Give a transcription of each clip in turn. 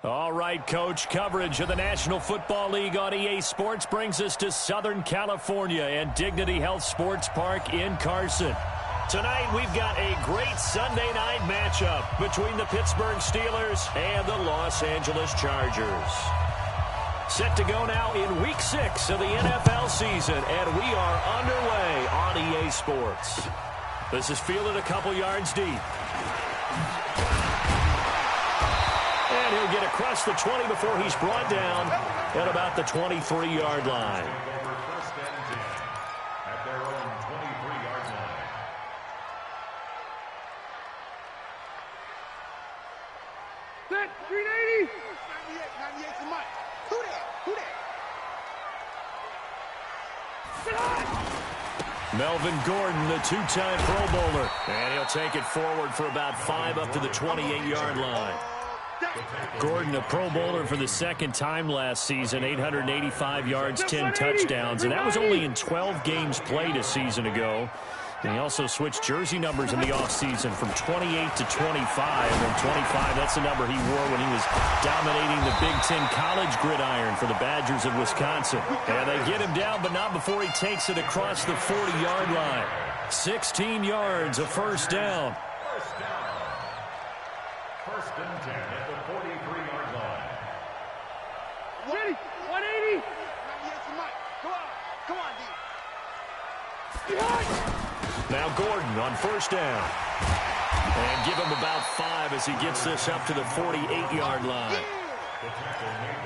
All right, Coach, coverage of the National Football League on EA Sports brings us to Southern California and Dignity Health Sports Park in Carson. Tonight, we've got a great Sunday night matchup between the Pittsburgh Steelers and the Los Angeles Chargers. Set to go now in Week 6 of the NFL season, and we are underway on EA Sports. This is fielded a couple yards deep. And he'll get across the 20 before he's brought down at about the 23-yard line. Set, 380. 98 for Mike. Who that? Melvin Gordon, the two-time Pro Bowler. And he'll take it forward for about 5 up to the 28-yard line. Gordon, a Pro Bowler for the second time last season, 885 yards, 10 touchdowns, and that was only in 12 games played a season ago. And he also switched jersey numbers in the offseason from 28 to 25. And 25, that's the number he wore when he was dominating the Big Ten college gridiron for the Badgers of Wisconsin. And they get him down, but not before he takes it across the 40-yard line. 16 yards, a first down. First and 10 at the 43-yard line. 180. 98 for Mike. Come on, D. Now Gordon on first down. And give him about 5 as he gets this up to the 48-yard line.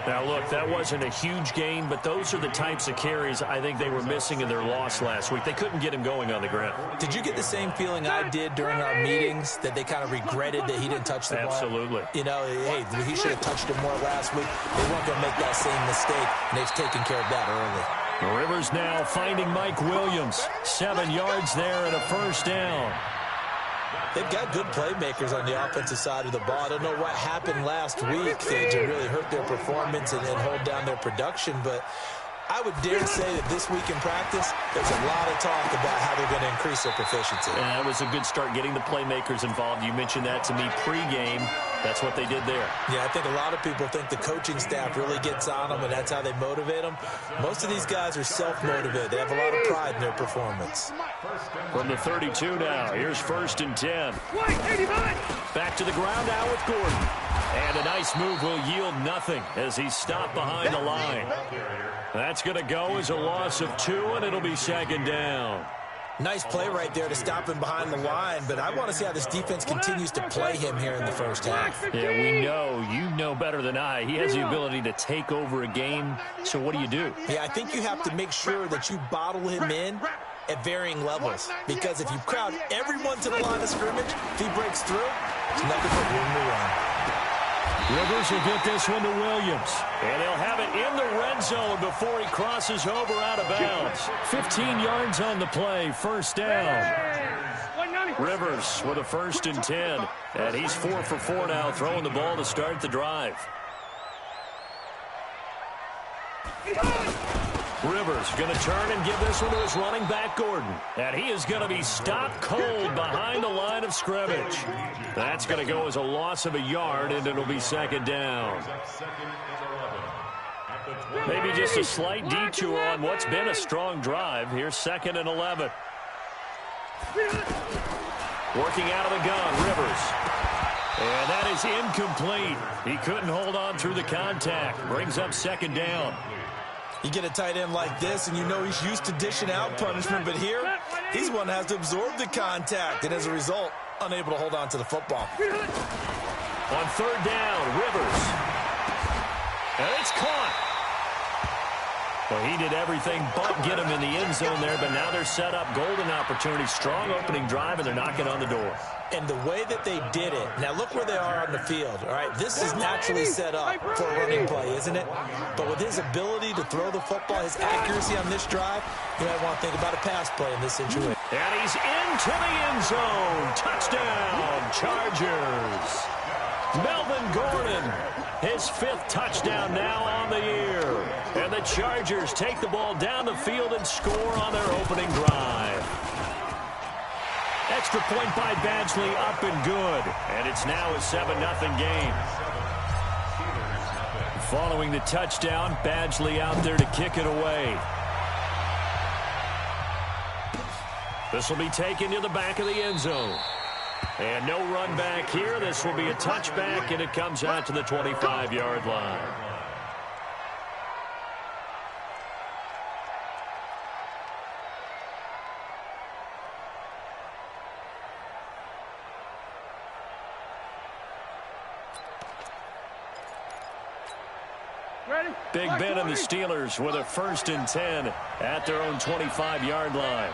Now, look, that wasn't a huge gain, but those are the types of carries I think they were missing in their loss last week. They couldn't get him going on the ground. Did you get the same feeling I did during our meetings, that they kind of regretted that he didn't touch the ball? Absolutely. You know, hey, he should have touched it more last week. They weren't going to make that same mistake, and they've taken care of that early. Rivers now finding Mike Williams. 7 yards there and a first down. They've got good playmakers on the offensive side of the ball. I don't know what happened last week to really hurt their performance and hold down their production, but I would dare say that this week in practice, there's a lot of talk about how they're going to increase their proficiency. And that was a good start getting the playmakers involved. You mentioned that to me pregame. That's what they did there. Yeah, I think a lot of people think the coaching staff really gets on them, and that's how they motivate them. Most of these guys are self-motivated. They have a lot of pride in their performance. From the 32 now, here's first and 10. Back to the ground now with Gordon. And a nice move will yield nothing as he's stopped behind the line. That's going to go as a loss of 2, and it'll be second down. Nice play right there to stop him behind the line, but I want to see how this defense continues to play him here in the first half. Yeah, we know. You know better than I. He has the ability to take over a game, so what do? Yeah, I think you have to make sure that you bottle him in at varying levels, because if you crowd everyone to the line of scrimmage, if he breaks through, it's nothing but room to run. Rivers will get this one to Williams. And he'll have it in the red zone before he crosses over out of bounds. 15 yards on the play, first down. Rivers with a first and 10. And he's 4 for 4 now, throwing the ball to start the drive. Rivers going to turn and give this one to his running back, Gordon. And he is going to be stopped cold behind the line of scrimmage. That's going to go as a loss of a yard, and it'll be second down. Maybe just a slight detour on what's been a strong drive. Here's second and 11. Working out of the gun, Rivers. And that is incomplete. He couldn't hold on through the contact. Brings up second down. You get a tight end like this, and you know he's used to dishing out punishment, but here, he's one that has to absorb the contact, and as a result, unable to hold on to the football. On third down, Rivers. And it's caught. Well, he did everything but get him in the end zone there, but now they're set up. Golden opportunity, strong opening drive, and they're knocking on the door. And the way that they did it, now look where they are on the field, all right? This is naturally set up for a running play, isn't it? But with his ability to throw the football, his accuracy on this drive, you might want to think about a pass play in this situation. And he's into the end zone. Touchdown, Chargers. Melvin Gordon, his 5th touchdown now on the year. And the Chargers take the ball down the field and score on their opening drive. Extra point by Badgley, up and good. And it's now a 7-0 game. Following the touchdown, Badgley out there to kick it away. This will be taken to the back of the end zone. And no run back here. This will be a touchback, and it comes out to the 25-yard line. Big Ben and the Steelers with a 1st and 10 at their own 25-yard line.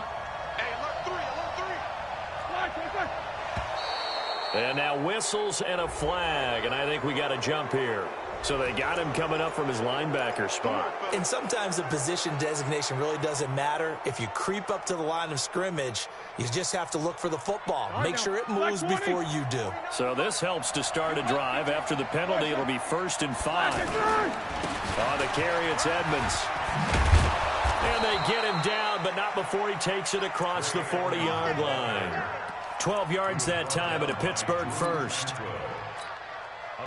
And now whistles and a flag, and I think we got a jump here. So they got him coming up from his linebacker spot. And sometimes the position designation really doesn't matter. If you creep up to the line of scrimmage, you just have to look for the football. Make sure it moves before you do. So this helps to start a drive. After the penalty, it'll be 1st and 5. On the carry, it's Edmonds. And they get him down, but not before he takes it across the 40-yard line. 12 yards that time, and a Pittsburgh first.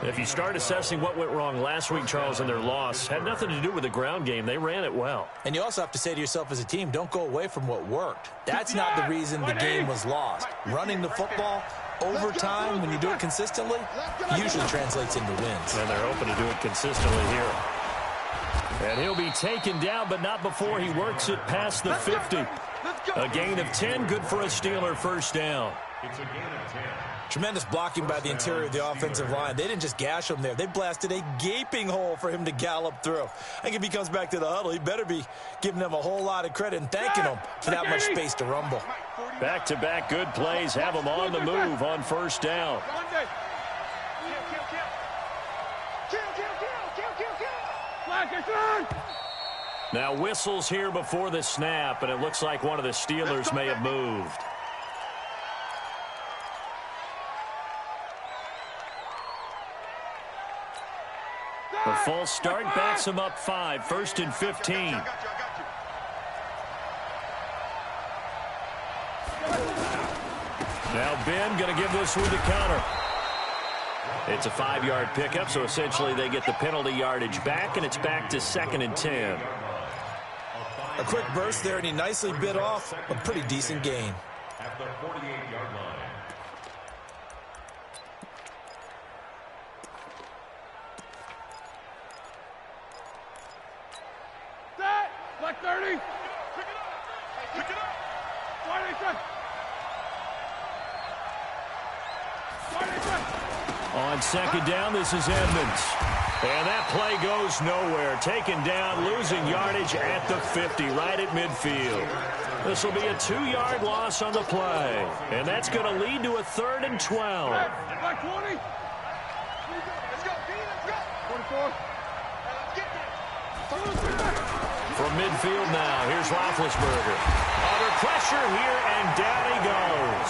If you start assessing what went wrong last week, Charles, in their loss, had nothing to do with the ground game. They ran it well. And you also have to say to yourself as a team, don't go away from what worked. That's not the reason the game was lost. Running the football over time, when you do it consistently, usually translates into wins. And they're hoping to do it consistently here. And he'll be taken down, but not before he works it past the 50. A gain of 10, good for a Steeler first down. It's a gain of 10. Tremendous blocking by the interior of the offensive line. They didn't just gash him there. They blasted a gaping hole for him to gallop through. I think if he comes back to the huddle, he better be giving them a whole lot of credit and thanking them for that much space to rumble. Back-to-back good plays have them on the move on first down. Now whistles here before the snap, and it looks like one of the Steelers may have moved. The false start backs him up 5, 1st and 15. Now Ben going to give this one to counter. It's a 5-yard pickup, so essentially they get the penalty yardage back, and it's back to 2nd and 10. A quick burst there, and he nicely bit off a pretty decent gain. At the 48-yard line. Black 30. Pick it up. Pick it up. On second down, this is Edmonds. And that play goes nowhere. Taken down, losing yardage at the 50, right at midfield. This will be a 2-yard loss on the play. And that's going to lead to a 3rd and 12. Black 20. Let's go, B, let's go. 24. From midfield now, here's Roethlisberger. Under pressure here, and down he goes.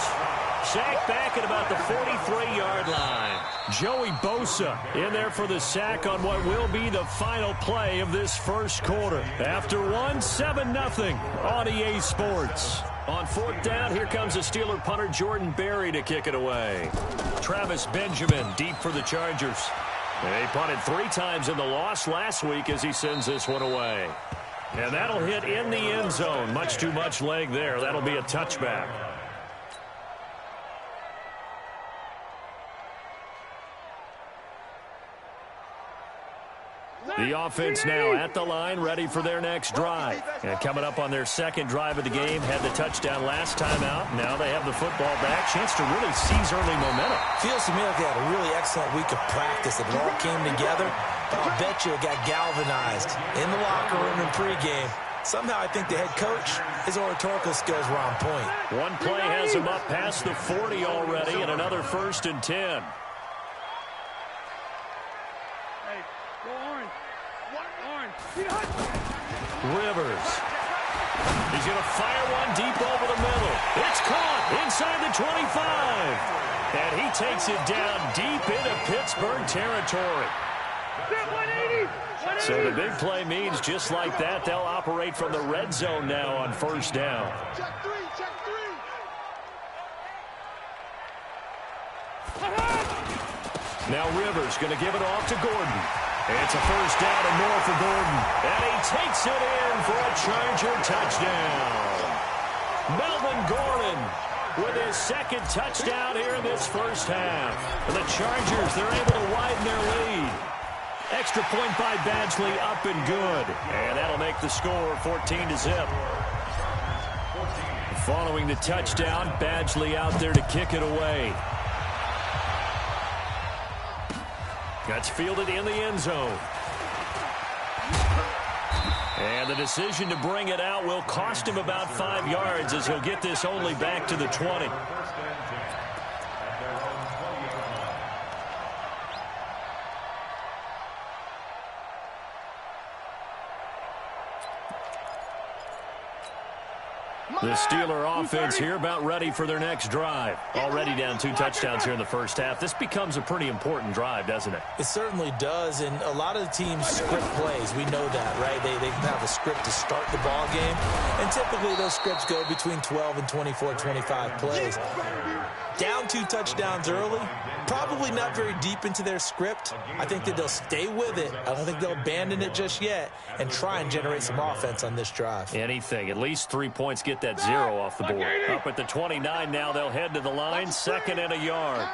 Sacked back at about the 43-yard line. Joey Bosa in there for the sack on what will be the final play of this first quarter. After one, 7-0 on EA Sports. On 4th down, here comes the Steeler punter Jordan Berry to kick it away. Travis Benjamin deep for the Chargers. They punted 3 times in the loss last week as he sends this one away. And that'll hit in the end zone. Much too much leg there. That'll be a touchback. The offense now at the line, ready for their next drive. And coming up on their second drive of the game, had the touchdown last time out. Now they have the football back. Chance to really seize early momentum. Feels to me like they had a really excellent week of practice. It all came together. I'll bet you it got galvanized in the locker room in pregame. Somehow I think the head coach, his oratorical skills were on point. One play has him up past the 40 already, and another 1st and 10. Rivers. He's going to fire one deep over the middle. It's caught inside the 25. And he takes it down deep into Pittsburgh territory. So the big play means just like that, they'll operate from the red zone now on 1st down. Check 3, check 3. Now Rivers going to give it off to Gordon. It's a first down and more for Gordon. And he takes it in for a Charger touchdown. Melvin Gordon with his second touchdown here in this first half. And the Chargers, they're able to widen their lead. Extra point by Badgley, up and good. And that'll make the score 14-0. Following the touchdown, Badgley out there to kick it away. That's fielded in the end zone. And the decision to bring it out will cost him about 5 yards as he'll get this only back to the 20. The Steeler offense here about ready for their next drive. Already down 2 touchdowns here in the first half. This becomes a pretty important drive, doesn't it? It certainly does, and a lot of the teams script plays. We know that, right? They have a script to start the ball game, and typically those scripts go between 12 and 24, 25 plays. Down 2 touchdowns early, probably not very deep into their script. I think that they'll stay with it. I don't think they'll abandon it just yet and try and generate some offense on this drive. Anything. At least 3 points, get that 0 off the board. Up at the 29 now, they'll head to the line, 2nd and a yard.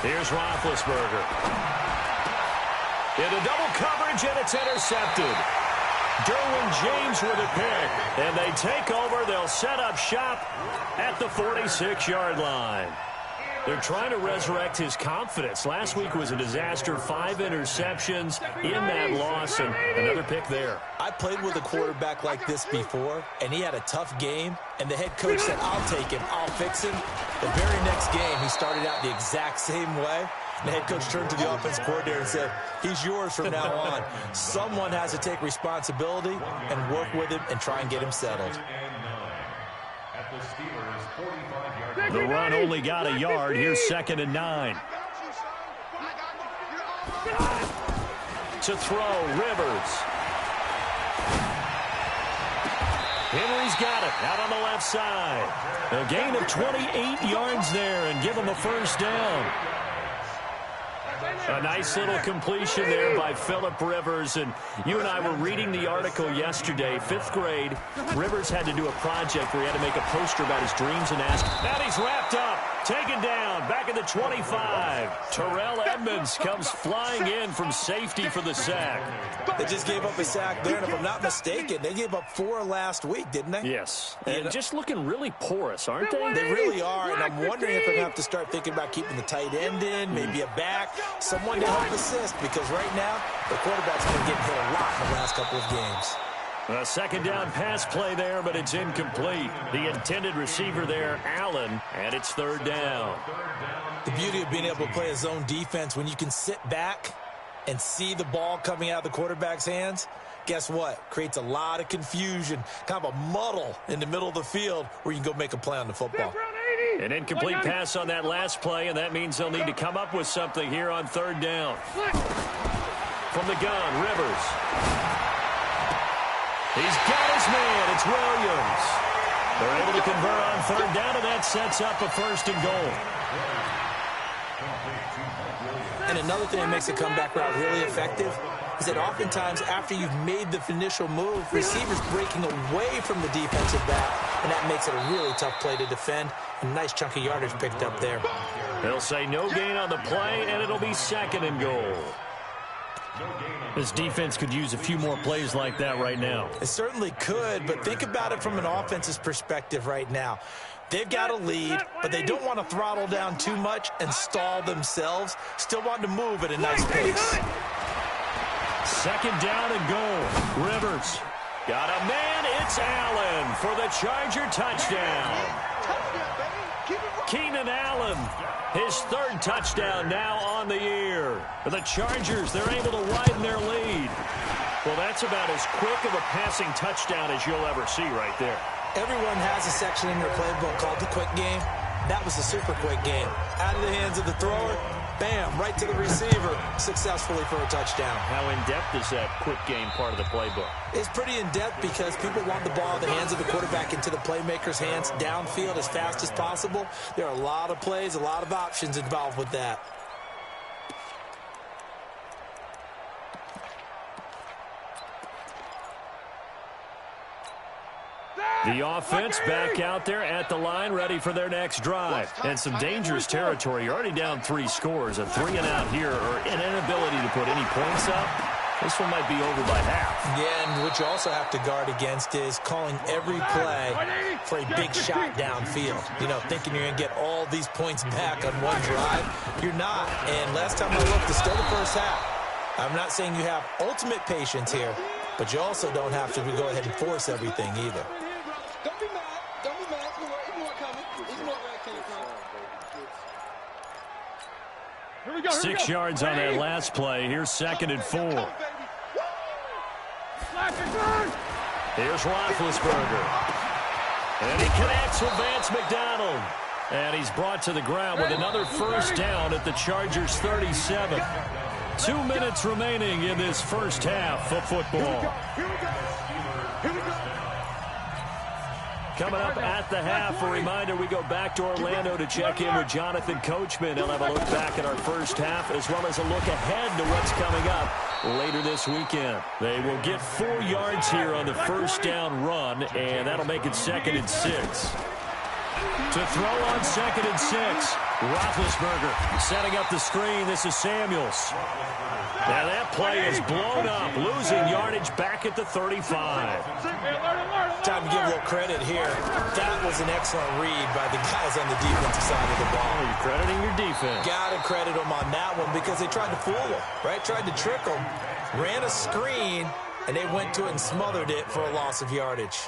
Here's Roethlisberger. Into double coverage, and it's intercepted. Derwin James with a pick. And they take over. They'll set up shop at the 46-yard line. They're trying to resurrect his confidence. Last week was a disaster. 5 interceptions in that loss, and another pick there. I played with a quarterback like this before, and he had a tough game, and the head coach said, I'll take him, I'll fix him. The very next game, he started out the exact same way. The head coach turned to the offense coordinator and said, he's yours from now on. Someone has to take responsibility and work with him and try and get him settled. The run only got a yard. Here's 2nd and 9. To throw, Rivers. Henry's got it out on the left side. A gain of 28 yards there and give him a first down. A nice little completion there by Phillip Rivers. And you and I were reading the article yesterday, 5th grade. Rivers had to do a project where he had to make a poster about his dreams and ask, now he's wrapped up, taken down, back at the 25. Terrell Edmonds comes flying in from safety for the sack. They just gave up a sack there, and if I'm not mistaken, they gave up 4 last week, didn't they? Yes, and just looking really porous, aren't they? They really are, and I'm wondering if they're going to have to start thinking about keeping the tight end in, maybe a back, someone to help assist, because right now, the quarterback's been getting hit a lot in the last couple of games. A 2nd down pass play there, but it's incomplete. The intended receiver there, Allen, and it's 3rd down. The beauty of being able to play a zone defense, when you can sit back and see the ball coming out of the quarterback's hands, guess what? Creates a lot of confusion, kind of a muddle in the middle of the field where you can go make a play on the football. An incomplete pass on that last play, and that means they'll need to come up with something here on 3rd down. From the gun, Rivers. He's got his man. It's Williams. They're able to convert on 3rd down, and that sets up a 1st and goal. And another thing that makes the comeback route really effective is that oftentimes after you've made the initial move, receivers breaking away from the defensive back, and that makes it a really tough play to defend. A nice chunk of yardage picked up there. They'll say no gain on the play, and it'll be 2nd and goal. This defense could use a few more plays like that right now. It certainly could, but think about it from an offense's perspective right now. They've got a lead, but they don't want to throttle down too much and stall themselves. Still want to move at a nice pace. 2nd down and goal. Rivers got a man. It's Allen for the Charger touchdown. Keenan Allen, his 3rd touchdown now on the year. The Chargers, they're able to widen their lead. Well, that's about as quick of a passing touchdown as you'll ever see right there. Everyone has a section in their playbook called the quick game. That was a super quick game. Out of the hands of the thrower, bam, right to the receiver, successfully for a touchdown. How in-depth is that quick game part of the playbook? It's pretty in-depth because people want the ball in the hands of the quarterback into the playmaker's hands downfield as fast as possible. There are a lot of plays, a lot of options involved with that. The offense back out there at the line, ready for their next drive. And some dangerous territory. You're already down 3 scores. A 3 and out here, or an inability to put any points up. This one might be over by half. Yeah, and what you also have to guard against is calling every play for a big shot downfield. You know, thinking you're going to get all these points back on one drive. You're not. And last time I looked, it's still the first half. I'm not saying you have ultimate patience here, but you also don't have to go ahead and force everything either. Don't be mad. Don't be mad. There's more coming. There's more coming. 6 yards on that last play. Here's 2nd and 4. Here's Roethlisberger. And he connects with Vance McDonald. And he's brought to the ground with another first down at the Chargers' 37. 2 minutes remaining in this first half of football. Coming up at the half, a reminder, we go back to Orlando to check in with Jonathan Coachman. He'll have a look back at our first half, as well as a look ahead to what's coming up later this weekend. They will get 4 yards here on the first down run, and that'll make it 2nd and 6. To throw on 2nd and 6, Roethlisberger setting up the screen. This is Samuels. And that play is blown up, losing yardage back at the 35. Time to give a little credit here. That was an excellent read by the guys on the defensive side of the ball. You're crediting your defense. Got to credit them on that one because they tried to fool them, right? Tried to trick them, ran a screen, and they went to it and smothered it for a loss of yardage.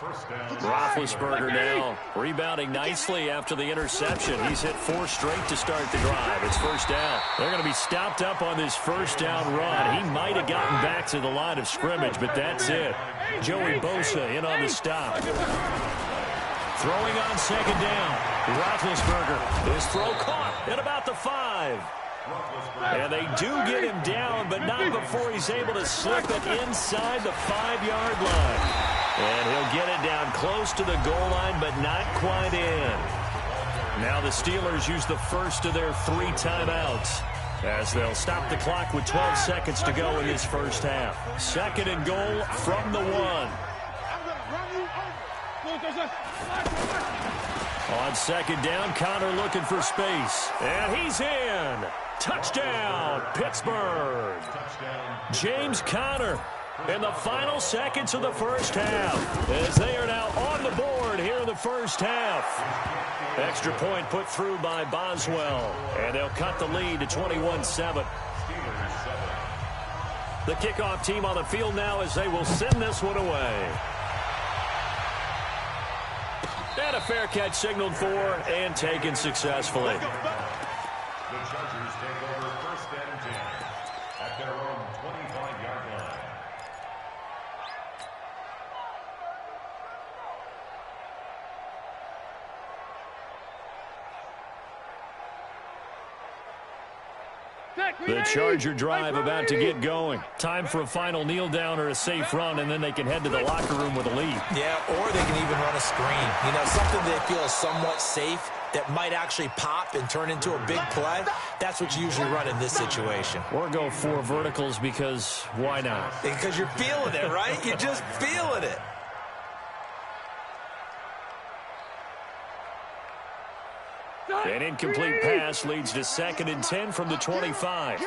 Roethlisberger now rebounding nicely after the interception. He's hit 4 straight to start the drive. It's first down. They're going to be stopped up on this first down run. He might have gotten back to the line of scrimmage, but that's it. Joey Bosa in on the stop. Throwing on 2nd down. Roethlisberger. His throw caught at about the 5. And they do get him down, but not before he's able to slip it inside the 5-yard line. And he'll get it down close to the goal line, but not quite in. Now the Steelers use the first of their 3 timeouts, as they'll stop the clock with 12 seconds to go in this first half. 2nd and goal from the 1. On 2nd down, Connor looking for space. And he's in. Touchdown, Pittsburgh. James Conner in the final seconds of the first half, as they are now on the board here in the first half. Extra point put through by Boswell, and they'll cut the lead to 21-7. The kickoff team on the field now as they will send this one away. And a fair catch signaled for and taken successfully. The Chargers take over 1st and 10 at their own 25-yard line. The Charger drive about to get going. Time for a final kneel down or a safe run, and then they can head to the locker room with a lead. Yeah, or they can even run a screen. You know, something they feel is somewhat safe that might actually pop and turn into a big play. That's what you usually run in this situation. Or go 4 verticals, because why not? Because you're feeling it, right? You're just feeling it. An incomplete pass leads to 2nd and 10 from the 25.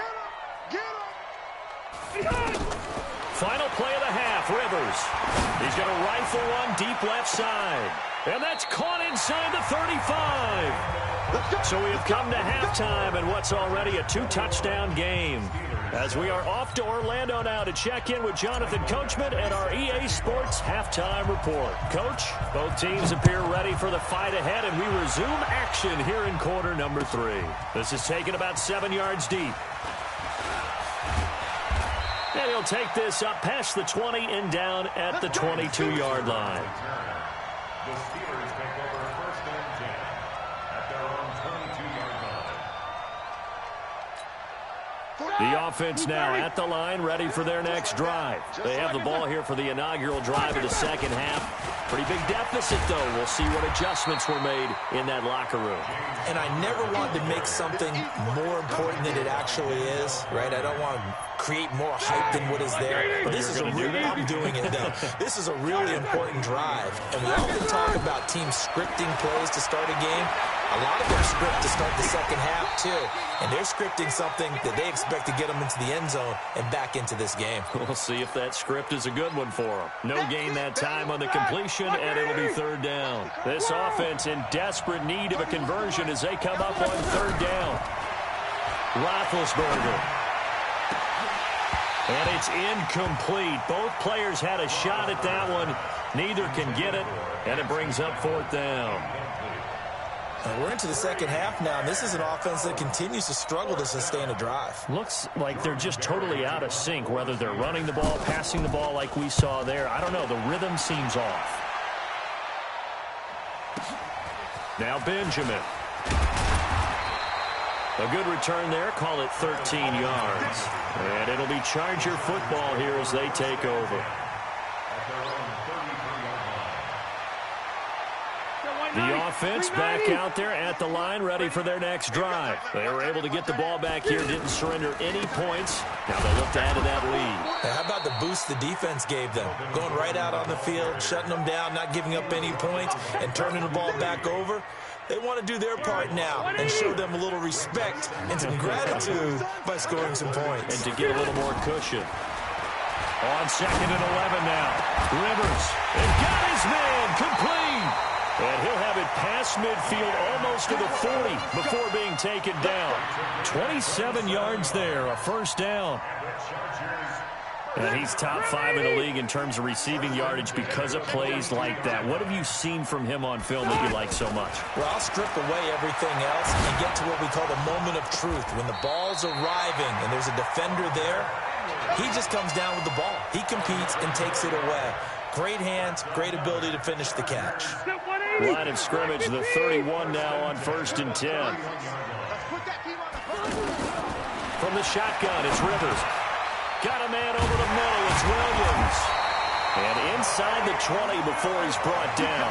Final play of the half, Rivers. He's going to rifle one deep left side. And that's caught inside the 35. So we have come to halftime in what's already a 2-touchdown game. As we are off to Orlando now to check in with Jonathan Coachman and our EA Sports halftime report. Coach, both teams appear ready for the fight ahead, and we resume action here in quarter number 3. This is taken about 7 yards deep. And he'll take this up past the 20 and down at the 22-yard line. The Steelers take over 1st and 10 at their own 22-yard line. The offense now at the line, ready for their next drive. They have the ball here for the inaugural drive of the second half. Pretty big deficit, though. We'll see what adjustments were made in that locker room. And I never want to make something more important than it actually is, right? I don't want to create more hype than what is there. But this is I'm doing it, though. This is a really important drive. And we often talk about teams scripting plays to start a game. A lot of them script to start the second half, too. And they're scripting something that they expect to get them into the end zone and back into this game. We'll see if that script is a good one for them. No gain that time on the completion, and it'll be third down. This offense in desperate need of a conversion as they come up on third down. Roethlisberger. And it's incomplete. Both players had a shot at that one. Neither can get it, and it brings up fourth down. We're into the second half now, and this is an offense that continues to struggle to sustain a drive. Looks like they're just totally out of sync, whether they're running the ball, passing the ball like we saw there. I don't know. The rhythm seems off. Now Benjamin. A good return there. Call it 13 yards. And it'll be Charger football here as they take over. The offense back out there at the line, ready for their next drive. They were able to get the ball back here, didn't surrender any points. Now they look to add to that lead. Hey, how about the boost the defense gave them? Going right out on the field, shutting them down, not giving up any points, and turning the ball back over. They want to do their part now and show them a little respect and some gratitude by scoring some points. And to get a little more cushion. On 2nd and 11 now. Rivers. They've got his man complete. And he'll have it past midfield almost to the 40 before being taken down. 27 yards there, a first down. And he's top 5 in the league in terms of receiving yardage because of plays like that. What have you seen from him on film that you like so much? Well, I'll strip away everything else and get to what we call the moment of truth. When the ball's arriving and there's a defender there, he just comes down with the ball. He competes and takes it away. Great hands, great ability to finish the catch. Line of scrimmage, the 31 now on 1st and 10. From the shotgun, it's Rivers. Got a man over the middle, it's Williams. And inside the 20 before he's brought down.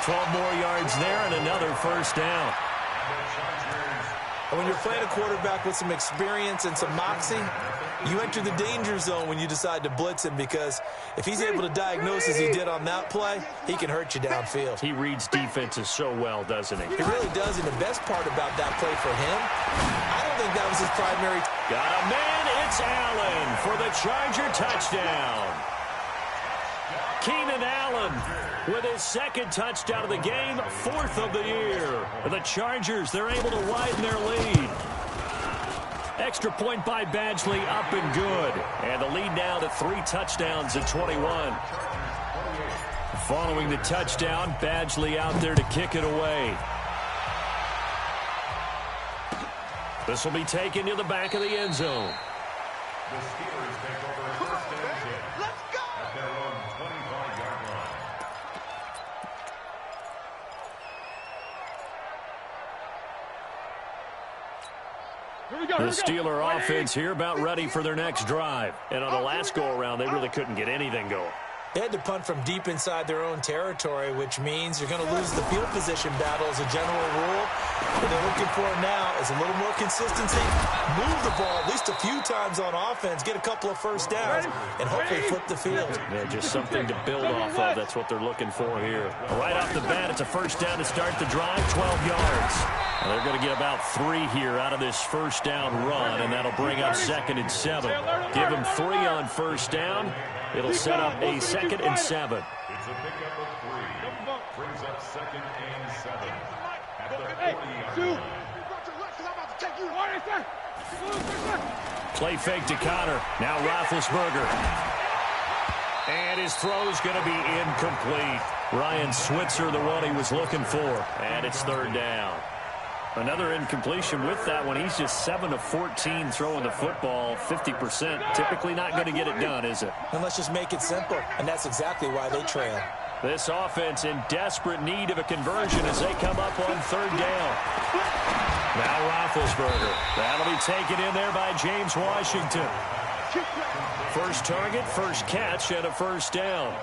12 more yards there and another first down. And when you're playing a quarterback with some experience and some moxie, you enter the danger zone when you decide to blitz him, because if he's able to diagnose as he did on that play, he can hurt you downfield. He reads defenses so well, doesn't he? He really does, and the best part about that play for him, I don't think that was his primary. Got a man, it's Allen for the Charger touchdown. Keenan Allen with his 2nd touchdown of the game, 4th of the year. The Chargers, they're able to widen their lead. Extra point by Badgley, up and good. And the lead now to 3 touchdowns at 21. Following the touchdown, Badgley out there to kick it away. This will be taken to the back of the end zone. The Steelers take over 1st and 10. Let's go! At their own 25-yard line. The Steeler offense here about ready for their next drive. And on the last go-around, they really couldn't get anything going. They had to punt from deep inside their own territory, which means you're going to lose the field position battle as a general rule. What they're looking for now is a little more consistency, move the ball at least a few times on offense, get a couple of first downs, and hopefully flip the field. Yeah, just something to build off of. That's what they're looking for here. Right off the bat, it's a first down to start the drive, 12 yards. Well, they're going to get about 3 here out of this first down run, and that'll bring up 2nd and 7. Give them 3 on first down. It'll set up a 2nd and 7. It's a pickup of 3. Brings up 2nd and 7. At the 40-yard line. Play fake to Connor. Now Roethlisberger. And his throw's going to be incomplete. Ryan Switzer, the one he was looking for. And it's 3rd down. Another incompletion with that one. He's just 7 of 14 throwing the football, 50%. Typically not going to get it done, is it? And let's just make it simple, and that's exactly why they trail. This offense in desperate need of a conversion as they come up on 3rd down. Now Roethlisberger. That'll be taken in there by James Washington. First target, first catch, and a first down.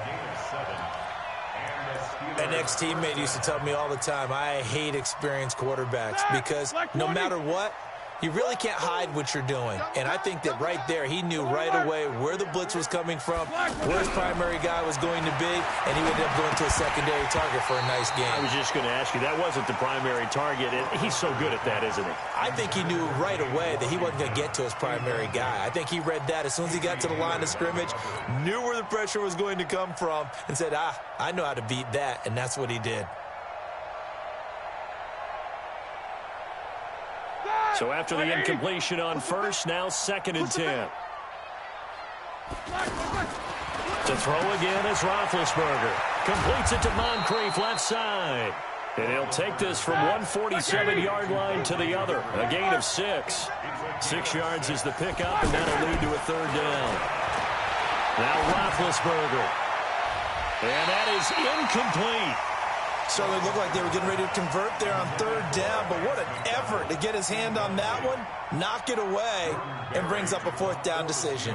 An ex-teammate used to tell me all the time, I hate experienced quarterbacks because no matter what, you really can't hide what you're doing. And I think that right there, he knew right away where the blitz was coming from, where his primary guy was going to be, and he ended up going to a secondary target for a nice game. I was just going to ask you, that wasn't the primary target. He's so good at that, isn't he? I think he knew right away that he wasn't going to get to his primary guy. I think he read that as soon as he got to the line of scrimmage, knew where the pressure was going to come from, and said, I know how to beat that, and that's what he did. So after the incompletion on first, now 2nd and 10. To throw again is Roethlisberger. Completes it to Moncrief left side. And he'll take this from 147-yard line to the other. A gain of 6. 6 yards is the pickup, and that'll lead to a 3rd down. Now Roethlisberger. And that is incomplete. So they looked like they were getting ready to convert there on 3rd down, but what an effort to get his hand on that one, knock it away, and brings up a 4th down decision.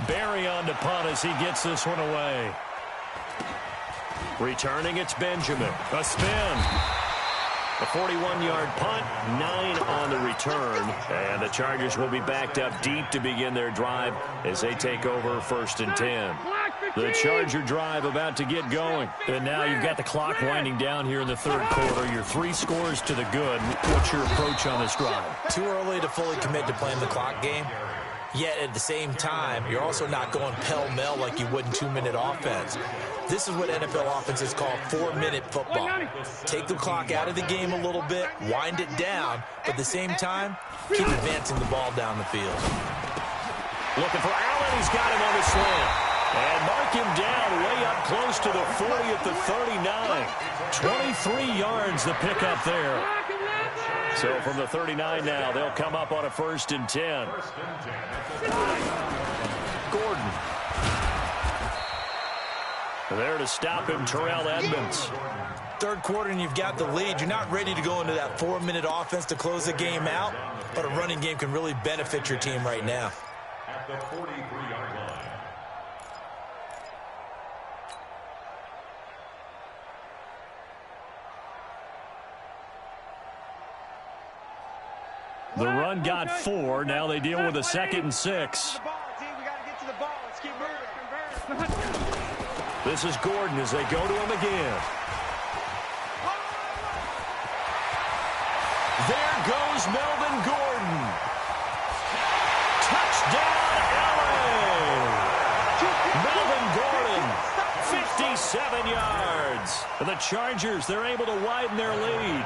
Barry on to punt as he gets this one away. Returning, it's Benjamin. A spin. A 41-yard punt, 9 on the return. And the Chargers will be backed up deep to begin their drive as they take over 1st and 10. The Charger drive about to get going. And now you've got the clock winding down here in the 3rd quarter. You're 3 scores to the good. What's your approach on this drive? Too early to fully commit to playing the clock game. Yet at the same time, you're also not going pell-mell like you would in 2-minute offense. This is what NFL offenses call 4-minute football. Take the clock out of the game a little bit, wind it down, but at the same time, keep advancing the ball down the field. Looking for Allen. He's got him on the slant. And mark him down way up close to the 40 at the 39. 23 yards the pickup there. So from the 39 now, they'll come up on a 1st and 10. Gordon. There to stop him, Terrell Edmonds. 3rd quarter and you've got the lead. You're not ready to go into that 4-minute offense to close the game out, but a running game can really benefit your team right now. At the 43-yard line. The run got 4. Now they deal with a 2nd and 6. This is Gordon as they go to him again. There goes Melvin Gordon. Touchdown, LA! Melvin Gordon, 57 yards. And the Chargers, they're able to widen their lead.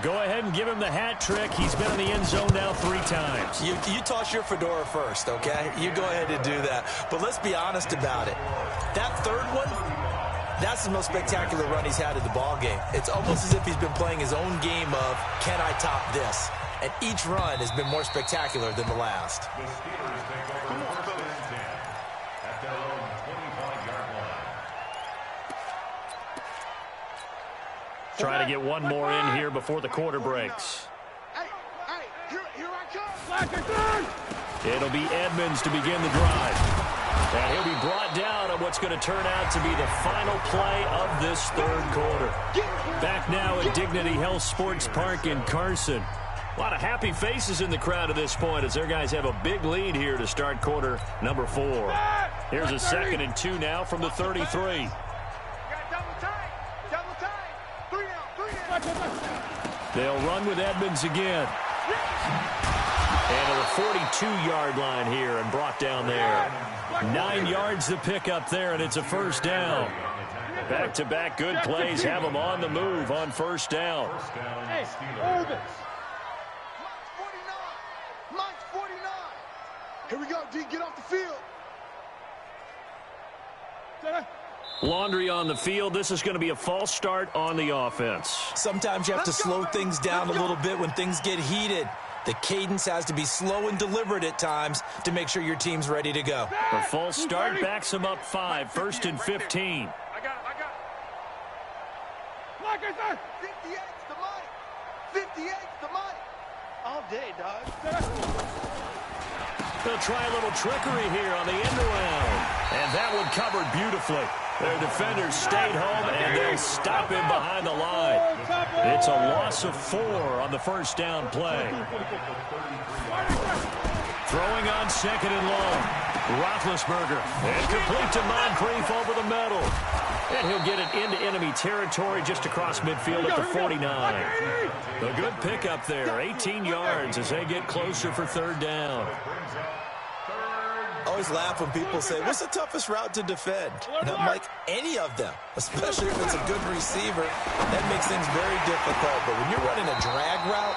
Go ahead and give him the hat trick. He's been in the end zone now 3 times. You toss your fedora first, okay? You go ahead and do that. But let's be honest about it. That 3rd one, that's the most spectacular run he's had in the ball game. It's almost as if he's been playing his own game of, can I top this? And each run has been more spectacular than the last. The Steelers take over 1st and 10 at their own 25-yard line. Try to get one more in here before the quarter breaks. Hey, here I come. It'll be Edmonds to begin the drive. And he'll be brought down on what's going to turn out to be the final play of this 3rd quarter. Back now at Dignity Health Sports Park in Carson. A lot of happy faces in the crowd at this point as their guys have a big lead here to start quarter number 4. Here's a 2nd and 2 now from the 33. They'll run with Edmonds again. And to the 42-yard line here and brought down there. 9 yards to pick up there, and it's a 1st down. Back-to-back good plays have them on the move on 1st down. Hey, hold it. Mine's 49. Here we go, D. Get off the field. Laundry on the field. This is going to be a false start on the offense. Sometimes you have to slow things down a little bit when things get heated. The cadence has to be slow and deliberate at times to make sure your team's ready to go. The false start backs them up 5. 1st and 15. I got 58's the money. 58's the money. All day, dog. They'll try a little trickery here on the end around. And that one covered beautifully. Their defenders stayed home, and they'll stop him behind the line. It's a loss of 4 on the first down play. Throwing on second and long. Roethlisberger. And complete to Moncrief over the middle. And he'll get it into enemy territory just across midfield at the 49. A good pickup there. 18 yards as they get closer for third down. I always laugh when people say, what's the toughest route to defend? And I'm like, any of them, especially if it's a good receiver. That makes things very difficult. But when you're running a drag route,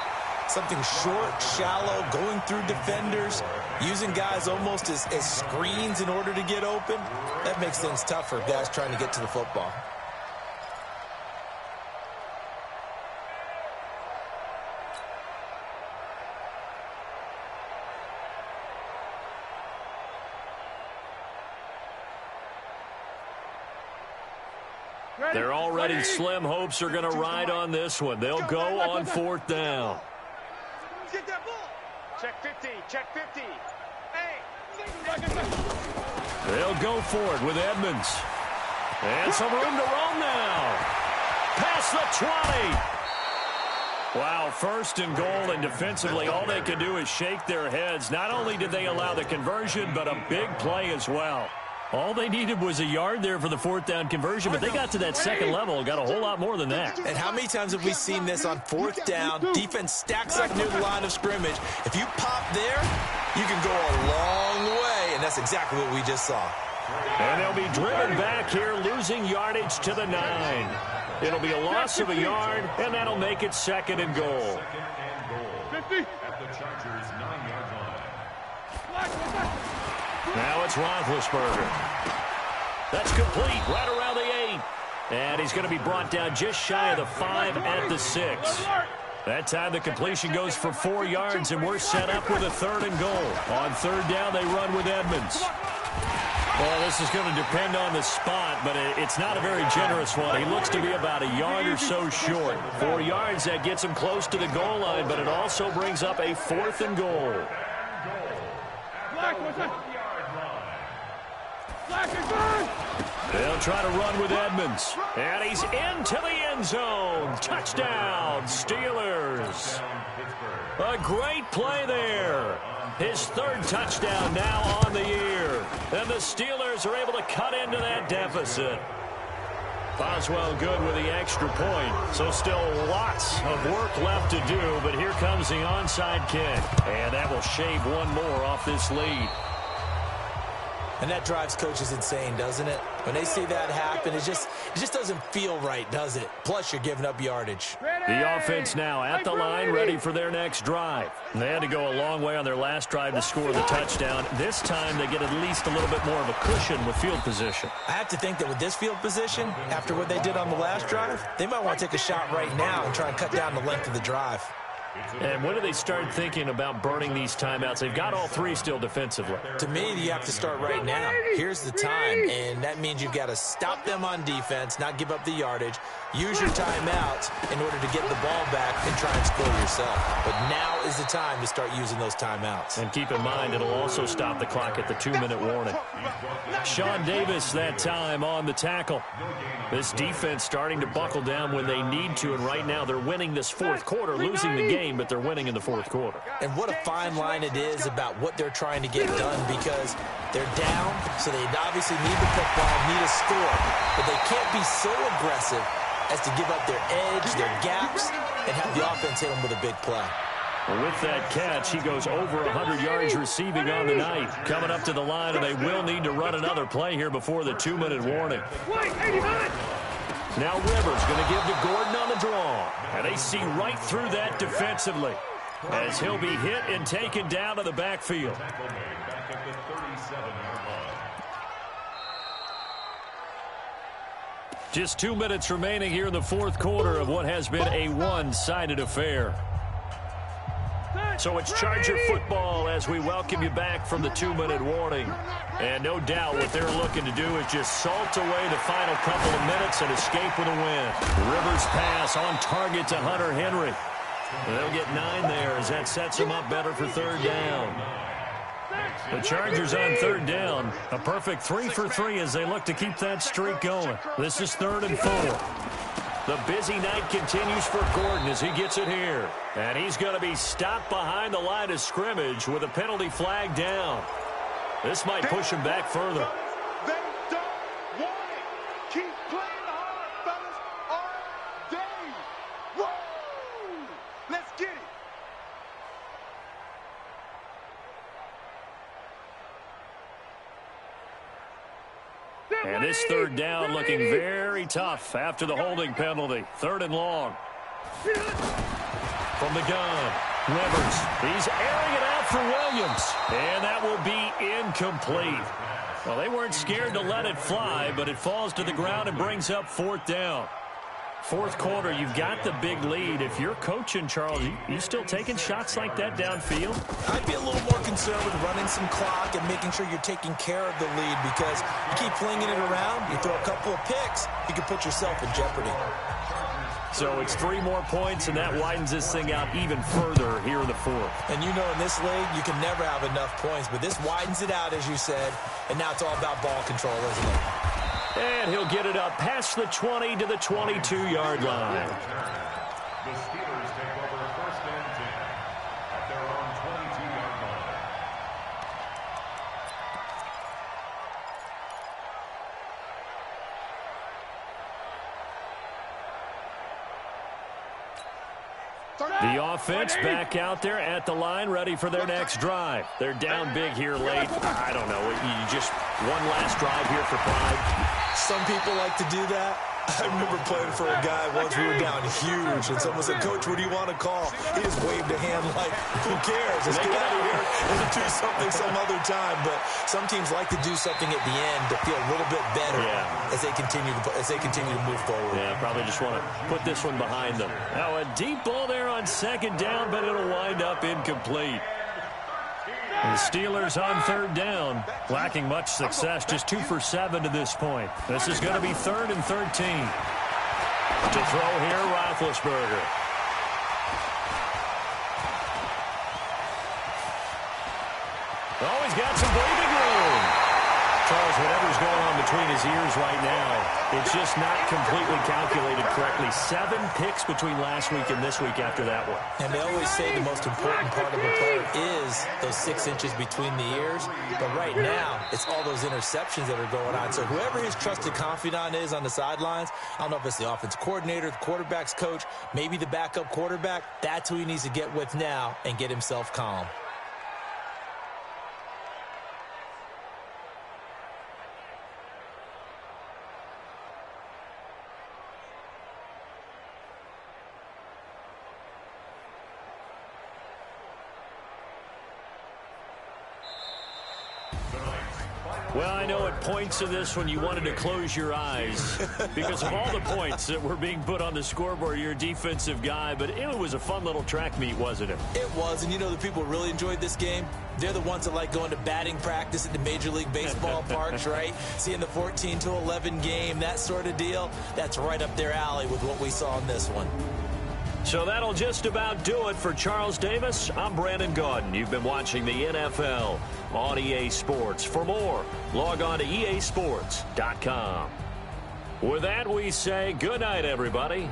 something short, shallow, going through defenders, using guys almost as screens in order to get open, that makes things tough for guys trying to get to the football. They're already slim hopes are going to ride on this one. They'll go on fourth down. Get that ball. Check 50. Check 50. Hey. They'll go for it with Edmonds. And some room to roam now. Past the 20. Wow, first and goal, and defensively all they can do is shake their heads. Not only did they allow the conversion, but a big play as well. All they needed was a yard there for the fourth down conversion, but they got to that second level and got a whole lot more than that. And how many times have we seen this on fourth down? Defense stacks up near the line of scrimmage. If you pop there, you can go a long way, and that's exactly what we just saw. And they'll be driven back here, losing yardage to the 9. It'll be a loss of a yard, and that'll make it second and goal. 50 at the Chargers' 9-yard line. Now it's Roethlisberger. That's complete right around the 8. And he's going to be brought down just shy of the 5 at the 6. That time the completion goes for 4 yards, and we're set up with a third and goal. On third down, they run with Edmonds. Well, this is going to depend on the spot, but it's not a very generous one. He looks to be about a yard or so short. 4 yards, that gets him close to the goal line, but it also brings up a fourth and goal. They'll try to run with Edmonds. And he's into the end zone. Touchdown, Steelers. A great play there. His third touchdown now on the year. And the Steelers are able to cut into that deficit. Boswell good with the extra point. So still lots of work left to do, but here comes the onside kick. And that will shave one more off this lead. And that drives coaches insane, doesn't it? When they see that happen, it just doesn't feel right, does it? Plus, you're giving up yardage. The offense now at the line, ready for their next drive. They had to go a long way on their last drive to score the touchdown. This time, they get at least a little bit more of a cushion with field position. I have to think that with this field position, after what they did on the last drive, they might want to take a shot right now and try and cut down the length of the drive. And when do they start thinking about burning these timeouts? They've got all 3 still defensively. To me, you have to start right now. Here's the time, and that means you've got to stop them on defense, not give up the yardage, use your timeouts in order to get the ball back and try and score yourself. But now is the time to start using those timeouts. And keep in mind, it'll also stop the clock at the 2-minute warning. Sean Davis that time on the tackle. This defense starting to buckle down when they need to, and right now they're winning this fourth quarter, losing the game, but they're winning in the fourth quarter. And what a fine line it is about what they're trying to get done, because they're down, so they obviously need the football, need a score, but they can't be so aggressive as to give up their edge, their gaps, and have the offense hit them with a big play. Well, with that catch, he goes over 100 yards receiving on the night. Coming up to the line, and they will need to run another play here before the 2-minute warning. Now Rivers going to give to Gordon on the draw. And they see right through that defensively as he'll be hit and taken down to the backfield. Just 2 minutes remaining here in the fourth quarter of what has been a one-sided affair. So it's Charger football as we welcome you back from the 2-minute warning. And no doubt what they're looking to do is just salt away the final couple of minutes and escape with a win. Rivers pass on target to Hunter Henry. They'll get 9 there as that sets them up better for third down. The Chargers on third down. A perfect 3 for 3 as they look to keep that streak going. This is 3rd and 4. The busy night continues for Gordon as he gets it here. And he's going to be stopped behind the line of scrimmage with a penalty flag down. This might push him back further. They don't want it. Keep playing hard, fellas, all day. Woo! Let's get it. And this third down looking very tough after the holding penalty. 3rd and long. From the gun, Rivers. He's airing it out for Williams. And that will be incomplete. Well, they weren't scared to let it fly, but it falls to the ground and brings up 4th down. 4th quarter, you've got the big lead. If you're coaching, Charles, you still taking shots like that downfield? I'd be a little more concerned with running some clock and making sure you're taking care of the lead, because you keep flinging it around, you throw a couple of picks, you can put yourself in jeopardy. So it's 3 more points, and that widens this thing out even further here in the 4th. And you know in this league, you can never have enough points, but this widens it out, as you said, and now it's all about ball control, isn't it? And he'll get it up past the 20 to the 22-yard line. The Steelers take over 1st and 10 at their own 22-yard line. The offense back out there at the line, ready for their next drive. They're down big here late. I don't know. You just one last drive here for pride. Some people like to do that. I remember playing for a guy once. We were down huge, and someone said, "Coach, what do you want to call?" He just waved a hand like, "Who cares? Let's get out of here and do something some other time." But some teams like to do something at the end to feel a little bit better as they continue to move forward. Yeah, probably just want to put this one behind them. Now a deep ball there on 2nd down, but it'll wind up incomplete. The Steelers on 3rd down, lacking much success, just 2 for 7 to this point. This is going to be 3rd and 13. To throw here, Roethlisberger. Oh, he's got some breathing room. Charles, whatever's going on between his ears right now, it's just not completely calculated correctly. 7 picks between last week and this week after that one. And they always say the most important part of a player is those 6 inches between the ears. But right now, it's all those interceptions that are going on. So whoever his trusted confidant is on the sidelines, I don't know if it's the offense coordinator, the quarterback's coach, maybe the backup quarterback, that's who he needs to get with now and get himself calm. Well, I know at points in this one you wanted to close your eyes because of all the points that were being put on the scoreboard. You're a defensive guy, but it was a fun little track meet, wasn't it? It was, and you know the people who really enjoyed this game? They're the ones that like going to batting practice at the Major League Baseball parks, right? Seeing the 14-11 game, that sort of deal. That's right up their alley with what we saw in this one. So that'll just about do it for Charles Davis. I'm Brandon Gaudin. You've been watching the NFL on EA Sports. For more, log on to easports.com. With that, we say good night, everybody.